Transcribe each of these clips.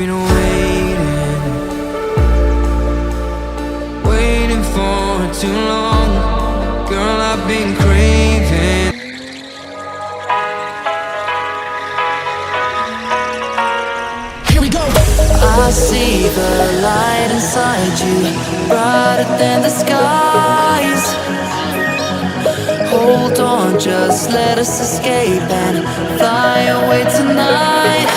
been waiting for too long. Girl, I've been craving. Here we go. I see the light inside you, brighter than the skies. Hold on, just let us escape and fly away tonight.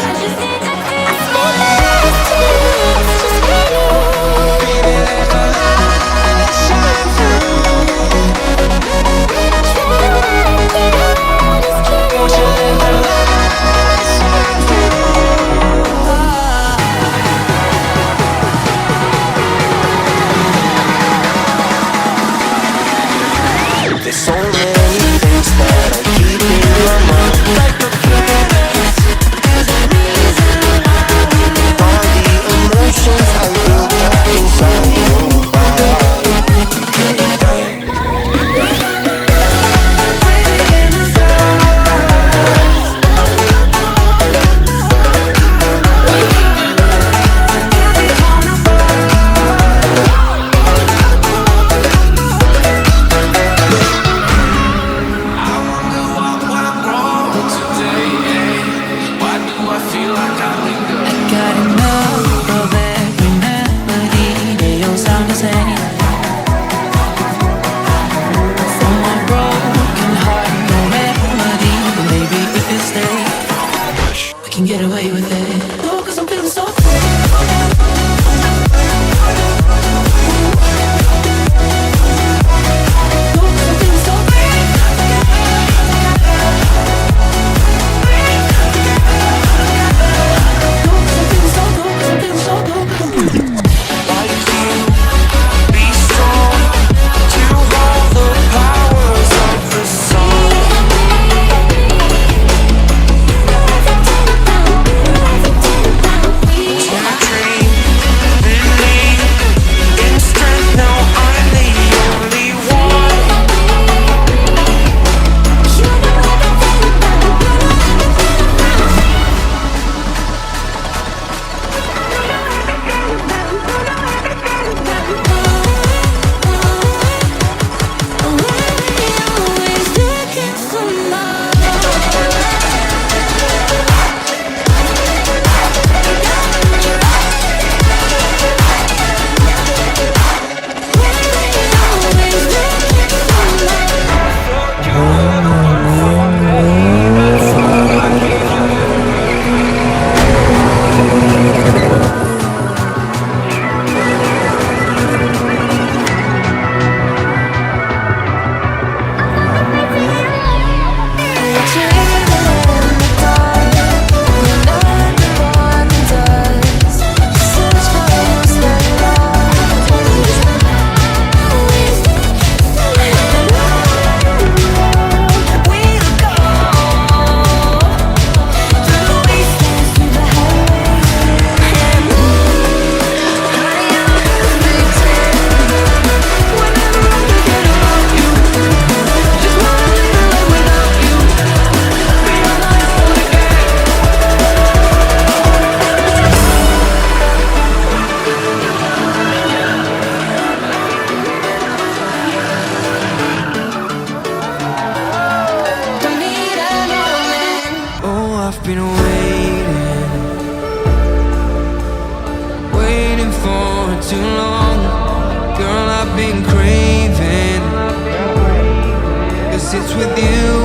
There's so many things that I keep in my mind, like the past. All the emotions I built up inside your Can get away with it. Oh, 'cause I'm feeling so I've been waiting for too long. Girl, I've been craving. 'Cause it's with you